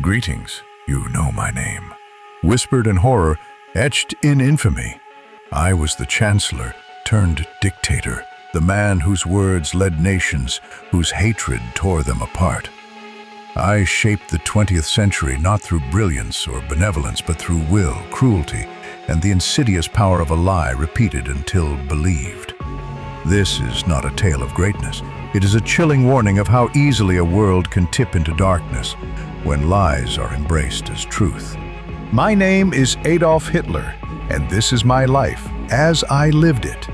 Greetings, you know my name. Whispered in horror, etched in infamy. I was the chancellor turned dictator, the man whose words led nations, whose hatred tore them apart. I shaped the 20th century not through brilliance or benevolence, but through will, cruelty, and the insidious power of a lie repeated until believed. This is not a tale of greatness. It is a chilling warning of how easily a world can tip into darkness when lies are embraced as truth. My name is Adolf Hitler, and this is my life as I lived it.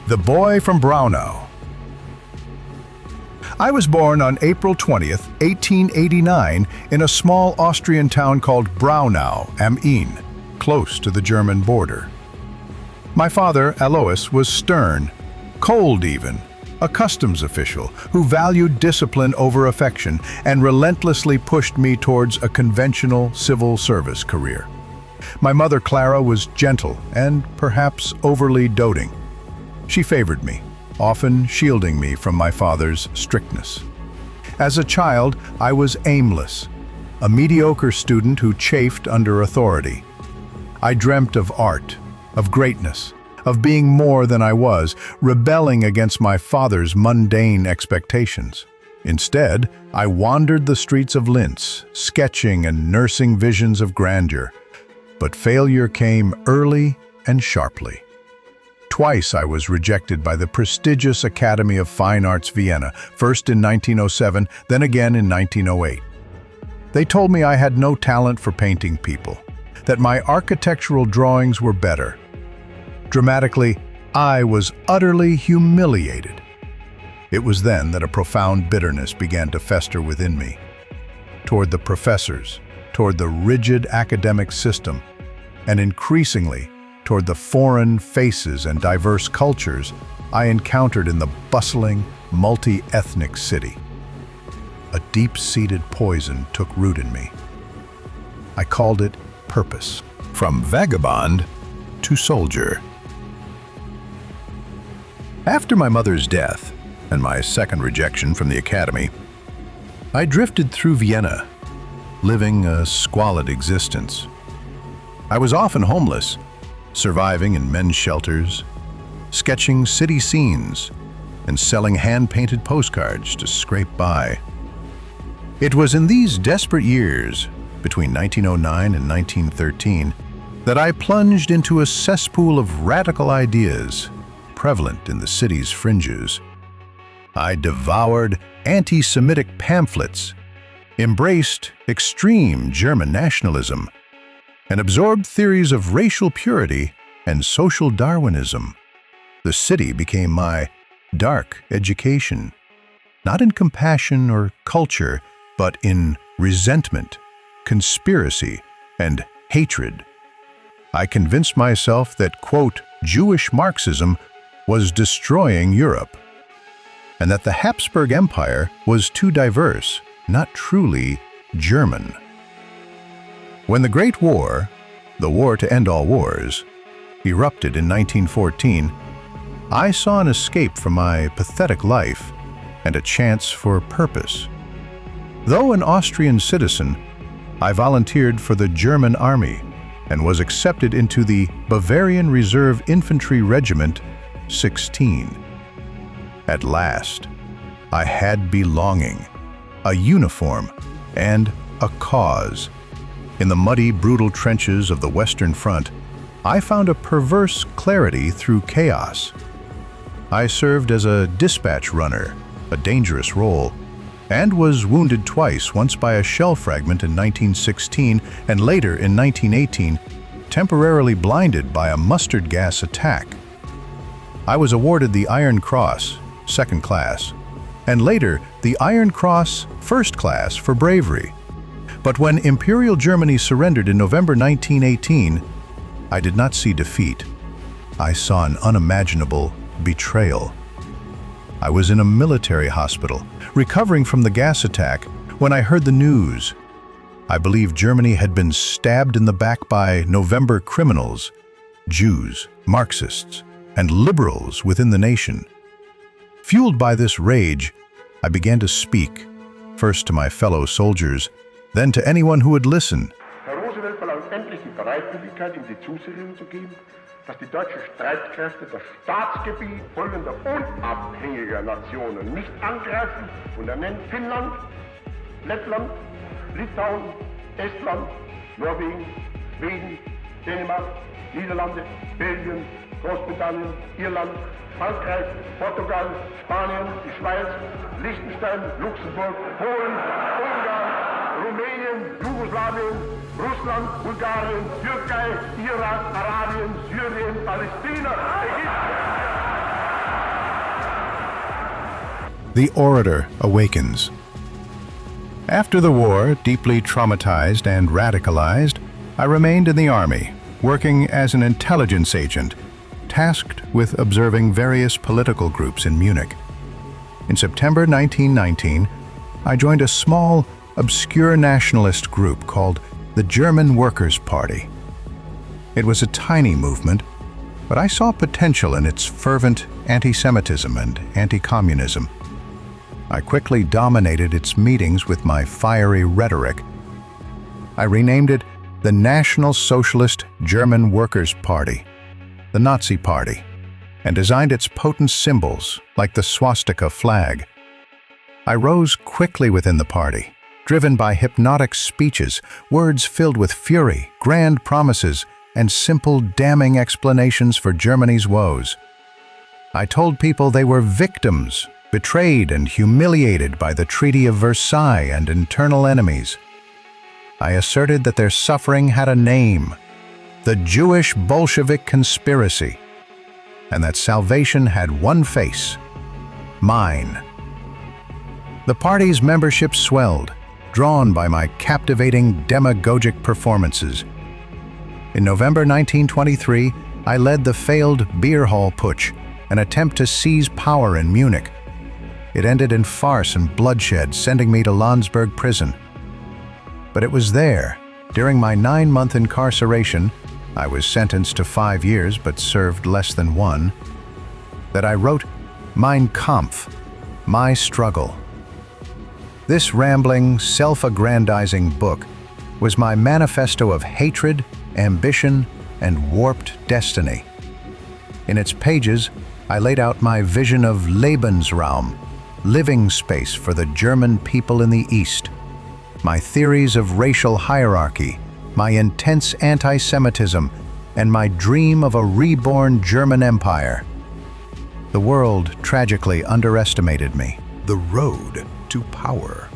The Boy from Braunau. I was born on April 20th, 1889, in a small Austrian town called Braunau am Inn, close to the German border. My father, Alois, was stern, cold even, a customs official who valued discipline over affection and relentlessly pushed me towards a conventional civil service career. My mother, Clara, was gentle and perhaps overly doting. She favored me, often shielding me from my father's strictness. As a child, I was aimless, a mediocre student who chafed under authority. I dreamt of art, of greatness, of being more than I was, rebelling against my father's mundane expectations. Instead, I wandered the streets of Linz, sketching and nursing visions of grandeur. But failure came early and sharply. Twice I was rejected by the prestigious Academy of Fine Arts Vienna, first in 1907, then again in 1908. They told me I had no talent for painting people, that my architectural drawings were better. Dramatically, I was utterly humiliated. It was then that a profound bitterness began to fester within me, toward the professors, toward the rigid academic system, and increasingly, toward the foreign faces and diverse cultures I encountered in the bustling, multi-ethnic city. A deep-seated poison took root in me. I called it purpose. From vagabond to soldier. After my mother's death and my second rejection from the academy, I drifted through Vienna, living a squalid existence. I was often homeless, surviving in men's shelters, sketching city scenes, and selling hand-painted postcards to scrape by. It was in these desperate years, between 1909 and 1913, that I plunged into a cesspool of radical ideas prevalent in the city's fringes. I devoured anti-Semitic pamphlets, embraced extreme German nationalism, and absorbed theories of racial purity and social Darwinism. The city became my dark education, not in compassion or culture, but in resentment, conspiracy, and hatred. I convinced myself that, quote, Jewish Marxism was destroying Europe, and that the Habsburg Empire was too diverse, not truly German. When the Great War, the war to end all wars, erupted in 1914, I saw an escape from my pathetic life and a chance for purpose. Though an Austrian citizen, I volunteered for the German army and was accepted into the Bavarian Reserve Infantry Regiment 16. At last, I had belonging, a uniform, and a cause. In the muddy, brutal trenches of the Western Front, I found a perverse clarity through chaos. I served as a dispatch runner, a dangerous role, and was wounded twice, once by a shell fragment in 1916 and later in 1918, temporarily blinded by a mustard gas attack. I was awarded the Iron Cross, second class, and later the Iron Cross, first class, for bravery. But when Imperial Germany surrendered in November 1918, I did not see defeat. I saw an unimaginable betrayal. I was in a military hospital, recovering from the gas attack, when I heard the news. I believe Germany had been stabbed in the back by November criminals, Jews, Marxists, and liberals within the nation. Fueled by this rage, I began to speak, first to my fellow soldiers, then to anyone who would listen. Herr Roosevelt verlangt endlich die Bereitwilligkeit, ihm die Zusicherung zu geben, dass die deutschen Streitkräfte das Staatsgebiet folgender unabhängiger Nationen nicht angreifen, und er nennt Finnland, Lettland, Litauen, Estland, Norwegen, Schweden, Dänemark, Niederlande, Belgien, Großbritannien, Irland, Frankreich, Portugal, Spanien, die Schweiz, Liechtenstein, Luxemburg, Polen, Ungarn, Rumänien, Jugoslawien, Russland, Bulgarien, Türkei, Irak, Arabien, Syrien, Palästina, Ägypten. The orator awakens. After the war, deeply traumatized and radicalized, I remained in the army, working as an intelligence agent, tasked with observing various political groups in Munich. In September 1919, I joined a small, obscure nationalist group called the German Workers' Party. It was a tiny movement, but I saw potential in its fervent anti-Semitism and anti-communism. I quickly dominated its meetings with my fiery rhetoric. I renamed it the National Socialist German Workers' Party, the Nazi Party, and designed its potent symbols like the swastika flag. I rose quickly within the party, driven by hypnotic speeches, words filled with fury, grand promises, and simple, damning explanations for Germany's woes. I told people they were victims, betrayed and humiliated by the Treaty of Versailles and internal enemies. I asserted that their suffering had a name, the Jewish Bolshevik conspiracy, and that salvation had one face, mine. The party's membership swelled, drawn by my captivating demagogic performances. In November 1923, I led the failed beer hall putsch, an attempt to seize power in Munich. It ended in farce and bloodshed, sending me to Landsberg prison. But it was there, during my 9-month incarceration, I was sentenced to 5 years but served less than 1, that I wrote Mein Kampf, My Struggle. This rambling, self-aggrandizing book was my manifesto of hatred, ambition, and warped destiny. In its pages, I laid out my vision of Lebensraum, living space for the German people in the East, my theories of racial hierarchy, my intense anti-Semitism, and my dream of a reborn German empire. The world tragically underestimated me. The road to power.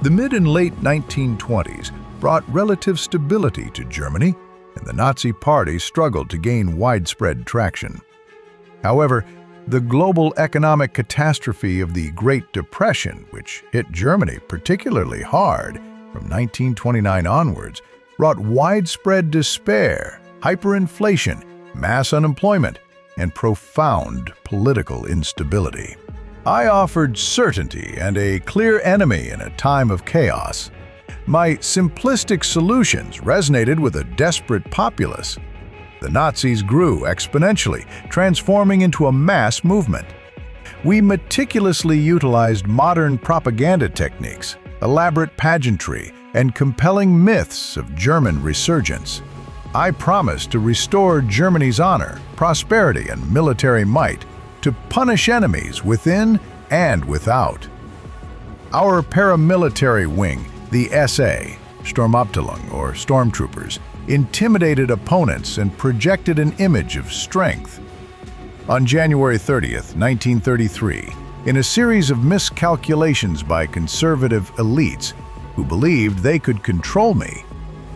The mid and late 1920s brought relative stability to Germany, and the Nazi Party struggled to gain widespread traction. However, the global economic catastrophe of the Great Depression, which hit Germany particularly hard from 1929 onwards, brought widespread despair, hyperinflation, mass unemployment, and profound political instability. I offered certainty and a clear enemy in a time of chaos. My simplistic solutions resonated with a desperate populace. The Nazis grew exponentially, transforming into a mass movement. We meticulously utilized modern propaganda techniques, elaborate pageantry, and compelling myths of German resurgence. I promised to restore Germany's honor, prosperity, and military might, to punish enemies within and without. Our paramilitary wing, the SA, Sturmabteilung or Stormtroopers, intimidated opponents and projected an image of strength. On January 30th, 1933, in a series of miscalculations by conservative elites who believed they could control me,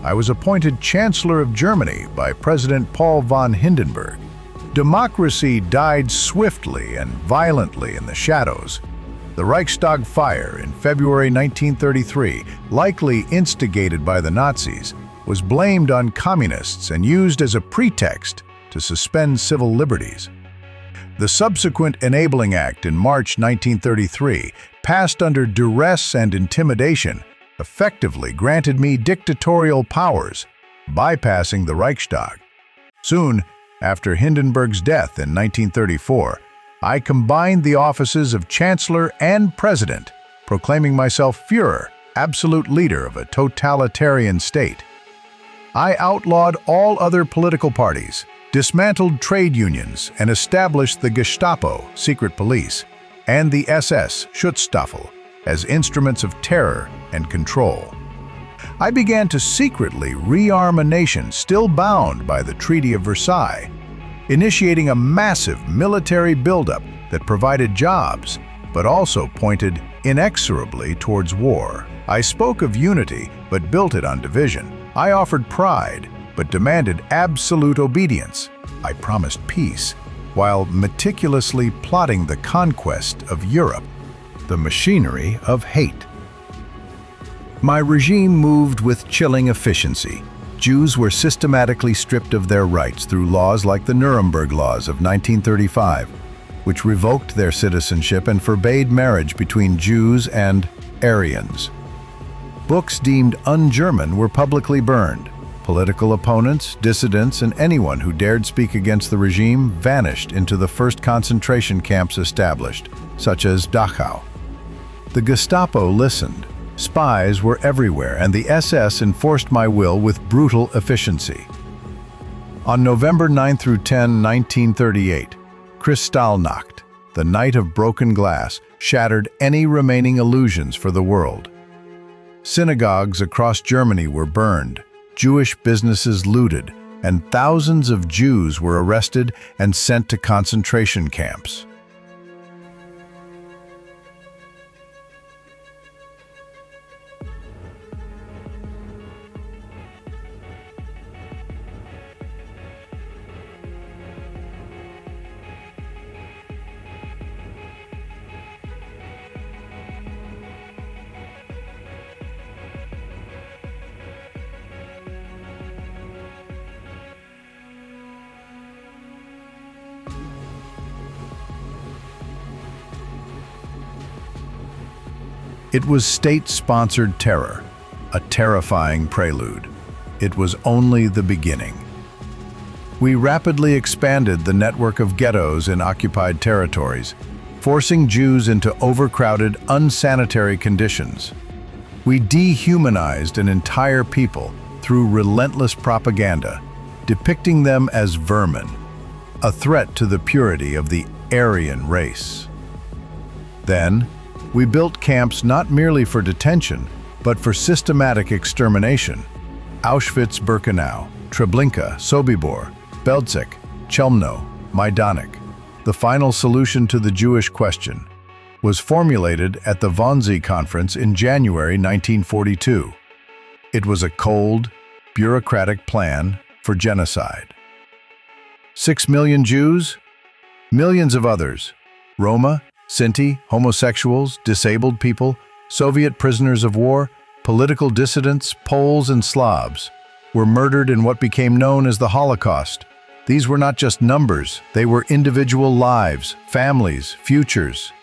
I was appointed Chancellor of Germany by President Paul von Hindenburg. Democracy died swiftly and violently in the shadows. The Reichstag fire in February 1933, likely instigated by the Nazis, was blamed on communists and used as a pretext to suspend civil liberties. The subsequent Enabling Act in March 1933, passed under duress and intimidation, effectively granted me dictatorial powers, bypassing the Reichstag. Soon after Hindenburg's death in 1934, I combined the offices of Chancellor and President, proclaiming myself Führer, absolute leader of a totalitarian state. I outlawed all other political parties, dismantled trade unions, and established the Gestapo, secret police, and the SS, Schutzstaffel, as instruments of terror and control. I began to secretly rearm a nation still bound by the Treaty of Versailles, initiating a massive military buildup that provided jobs, but also pointed inexorably towards war. I spoke of unity, but built it on division. I offered pride, but demanded absolute obedience. I promised peace, while meticulously plotting the conquest of Europe, the machinery of hate. My regime moved with chilling efficiency. Jews were systematically stripped of their rights through laws like the Nuremberg Laws of 1935, which revoked their citizenship and forbade marriage between Jews and Aryans. Books deemed un-German were publicly burned. Political opponents, dissidents, and anyone who dared speak against the regime vanished into the first concentration camps established, such as Dachau. The Gestapo listened. Spies were everywhere, and the SS enforced my will with brutal efficiency. On November 9 through 10, 1938, Kristallnacht, the night of broken glass, shattered any remaining illusions for the world. Synagogues across Germany were burned, Jewish businesses looted, and thousands of Jews were arrested and sent to concentration camps. It was state-sponsored terror, a terrifying prelude. It was only the beginning. We rapidly expanded the network of ghettos in occupied territories, forcing Jews into overcrowded, unsanitary conditions. We dehumanized an entire people through relentless propaganda, depicting them as vermin, a threat to the purity of the Aryan race. Then, we built camps not merely for detention, but for systematic extermination. Auschwitz-Birkenau, Treblinka, Sobibor, Belzec, Chelmno, Majdanek. The final solution to the Jewish question was formulated at the Wannsee Conference in January 1942. It was a cold, bureaucratic plan for genocide. 6 million Jews, millions of others, Roma, Sinti, homosexuals, disabled people, Soviet prisoners of war, political dissidents, Poles and Slavs, were murdered in what became known as the Holocaust. These were not just numbers, they were individual lives, families, futures.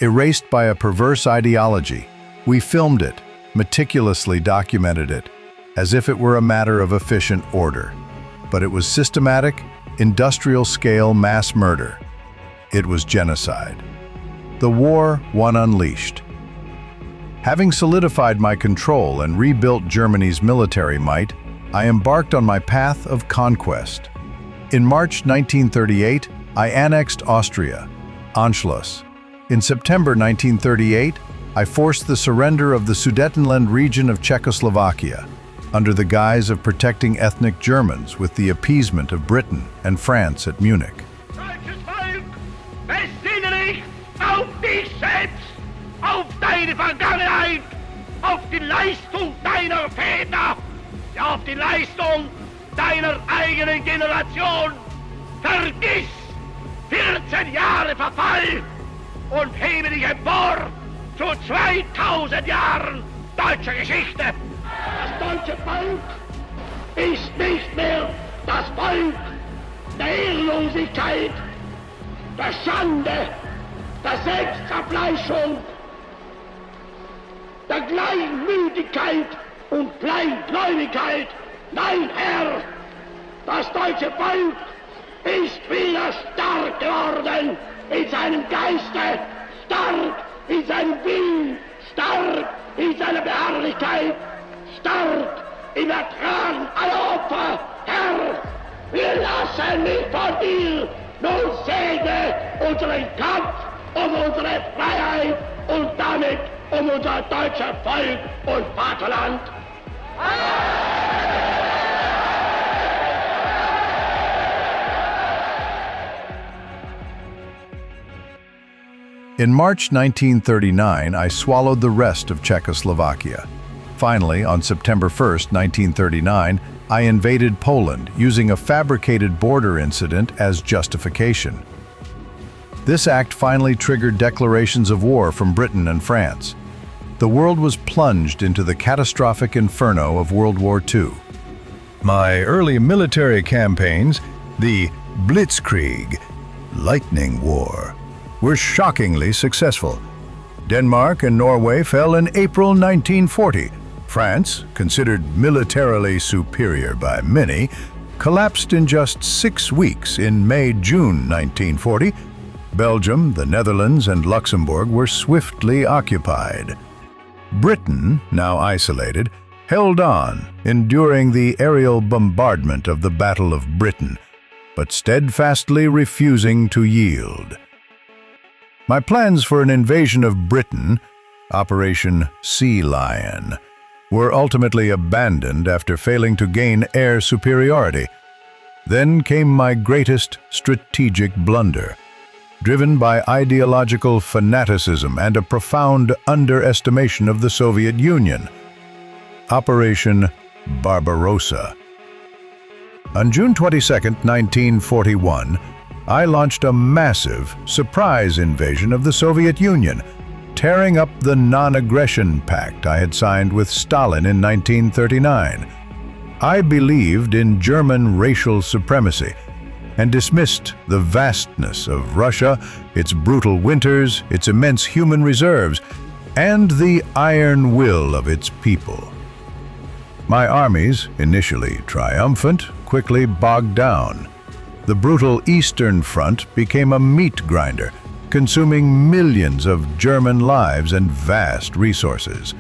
Erased by a perverse ideology, we filmed it, meticulously documented it, as if it were a matter of efficient order. But it was systematic, industrial-scale mass murder. It was genocide. The war, one unleashed. Having solidified my control and rebuilt Germany's military might, I embarked on my path of conquest. In March 1938, I annexed Austria, Anschluss. In September 1938, I forced the surrender of the Sudetenland region of Czechoslovakia, under the guise of protecting ethnic Germans with the appeasement of Britain and France at Munich. Deutsches Volk, besinne dich auf dich selbst, auf deine Vergangenheit, auf die Leistung deiner Väter, ja, auf die Leistung deiner eigenen Generation. Vergiss 14 Jahre Verfall und hebe dich empor zu 2000 Jahren deutscher Geschichte. Das deutsche Volk ist nicht mehr das Volk der Ehrlosigkeit, der Schande, der Selbstzerfleischung, der Kleinmütigkeit und Kleingläubigkeit. Nein, Herr, das deutsche Volk ist wieder stark geworden in seinem Geiste, stark in seinem Willen, stark in seiner Beharrlichkeit, stark im Ertragen aller Opfer. Herr, wir lassen nicht von dir, nun segne unseren Kampf um unsere Freiheit und damit um unser deutsches Volk und Vaterland. In March 1939, I swallowed the rest of Czechoslovakia. Finally, on September 1st, 1939, I invaded Poland using a fabricated border incident as justification. This act finally triggered declarations of war from Britain and France. The world was plunged into the catastrophic inferno of World War II. My early military campaigns, the Blitzkrieg, Lightning War, were shockingly successful. Denmark and Norway fell in April 1940. France, considered militarily superior by many, collapsed in just 6 weeks in May-June 1940. Belgium, the Netherlands, and Luxembourg were swiftly occupied. Britain, now isolated, held on, enduring the aerial bombardment of the Battle of Britain, but steadfastly refusing to yield. My plans for an invasion of Britain, Operation Sea Lion, were ultimately abandoned after failing to gain air superiority. Then came my greatest strategic blunder, driven by ideological fanaticism and a profound underestimation of the Soviet Union. Operation Barbarossa. On June 22, 1941, I launched a massive, surprise invasion of the Soviet Union, tearing up the non-aggression pact I had signed with Stalin in 1939. I believed in German racial supremacy and dismissed the vastness of Russia, its brutal winters, its immense human reserves, and the iron will of its people. My armies, initially triumphant, quickly bogged down. The brutal Eastern Front became a meat grinder, consuming millions of German lives and vast resources.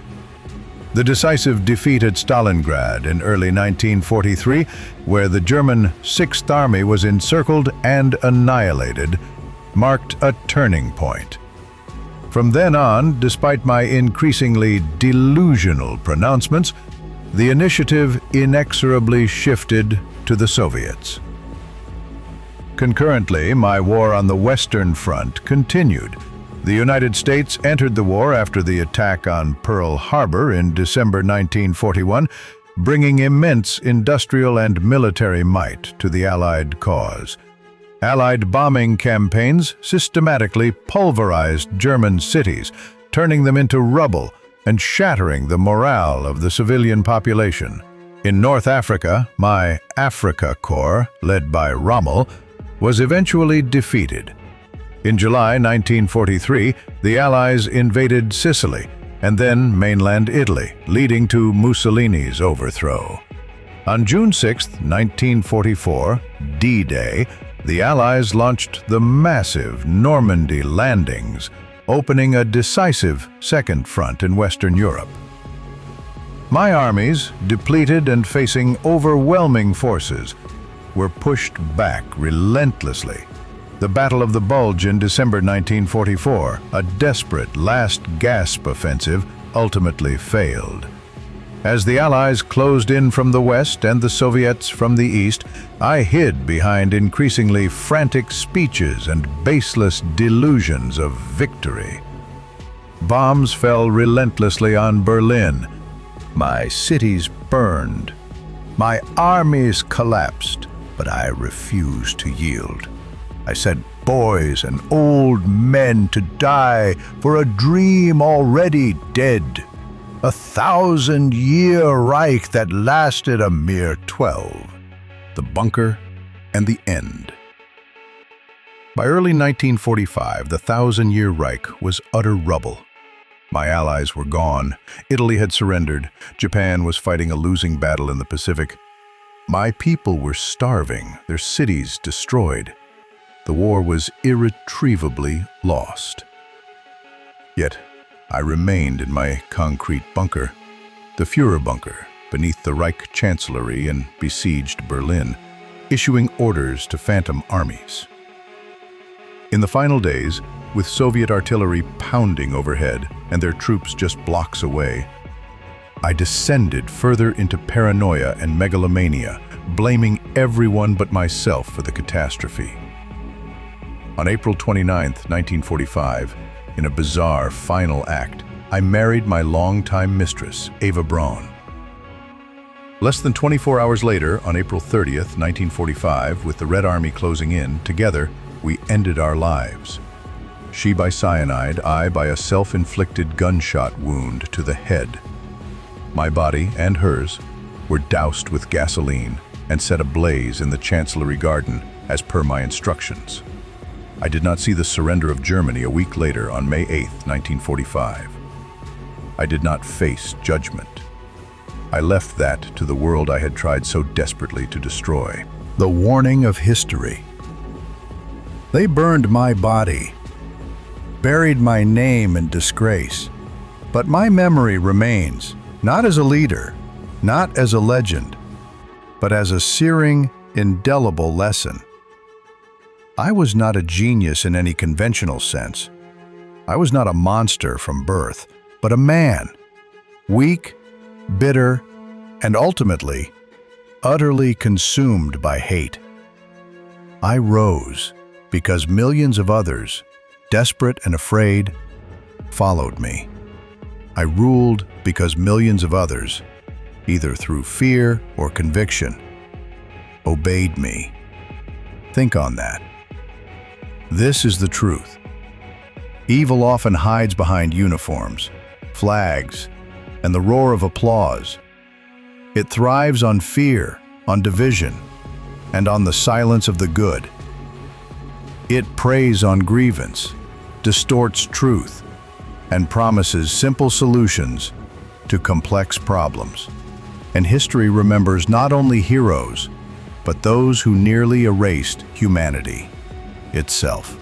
The decisive defeat at Stalingrad in early 1943, where the German Sixth Army was encircled and annihilated, marked a turning point. From then on, despite my increasingly delusional pronouncements, the initiative inexorably shifted to the Soviets. Concurrently, my war on the Western Front continued. The United States entered the war after the attack on Pearl Harbor in December 1941, bringing immense industrial and military might to the Allied cause. Allied bombing campaigns systematically pulverized German cities, turning them into rubble and shattering the morale of the civilian population. In North Africa, my Africa Corps, led by Rommel, was eventually defeated. In July 1943, the Allies invaded Sicily and then mainland Italy, leading to Mussolini's overthrow. On June 6, 1944, D-Day, the Allies launched the massive Normandy landings, opening a decisive second front in Western Europe. My armies, depleted and facing overwhelming forces, were pushed back relentlessly. The Battle of the Bulge in December 1944, a desperate last-gasp offensive, ultimately failed. As the Allies closed in from the west and the Soviets from the east, I hid behind increasingly frantic speeches and baseless delusions of victory. Bombs fell relentlessly on Berlin. My cities burned. My armies collapsed, but I refused to yield. I sent boys and old men to die for a dream already dead. A 1,000-year Reich that lasted a mere 12. The bunker and the end. By early 1945, the Thousand-Year Reich was utter rubble. My allies were gone, Italy had surrendered, Japan was fighting a losing battle in the Pacific. My people were starving, their cities destroyed. The war was irretrievably lost. Yet, I remained in my concrete bunker, the Führer bunker, beneath the Reich Chancellery in besieged Berlin, issuing orders to phantom armies. In the final days, with Soviet artillery pounding overhead and their troops just blocks away, I descended further into paranoia and megalomania, blaming everyone but myself for the catastrophe. On April 29, 1945, in a bizarre final act, I married my longtime mistress, Eva Braun. Less than 24 hours later, on April 30th, 1945, with the Red Army closing in, together, we ended our lives. She by cyanide, I by a self-inflicted gunshot wound to the head. My body and hers were doused with gasoline and set ablaze in the Chancellery garden as per my instructions. I did not see the surrender of Germany a week later on May 8, 1945. I did not face judgment. I left that to the world I had tried so desperately to destroy. The warning of history. They burned my body, buried my name in disgrace, but my memory remains, not as a leader, not as a legend, but as a searing, indelible lesson. I was not a genius in any conventional sense. I was not a monster from birth, but a man, weak, bitter, and ultimately, utterly consumed by hate. I rose because millions of others, desperate and afraid, followed me. I ruled because millions of others, either through fear or conviction, obeyed me. Think on that. This is the truth. Evil often hides behind uniforms, flags, and the roar of applause. It thrives on fear, on division, and on the silence of the good. It preys on grievance, distorts truth, and promises simple solutions to complex problems. And history remembers not only heroes, but those who nearly erased humanity itself.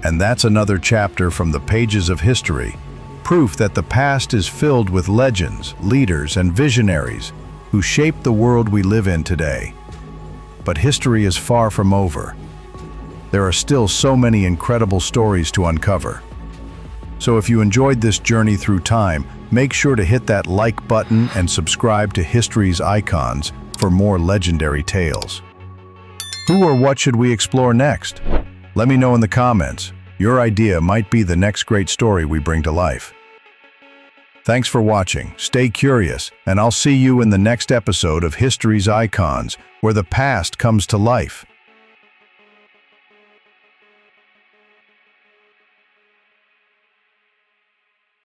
And that's another chapter from the pages of history, proof that the past is filled with legends, leaders, and visionaries who shaped the world we live in today. But history is far from over. There are still so many incredible stories to uncover. So if you enjoyed this journey through time, make sure to hit that like button and subscribe to History's Icons for more legendary tales. Who or what should we explore next? Let me know in the comments. Your idea might be the next great story we bring to life. Thanks for watching, stay curious, and I'll see you in the next episode of History's Icons, where the past comes to life.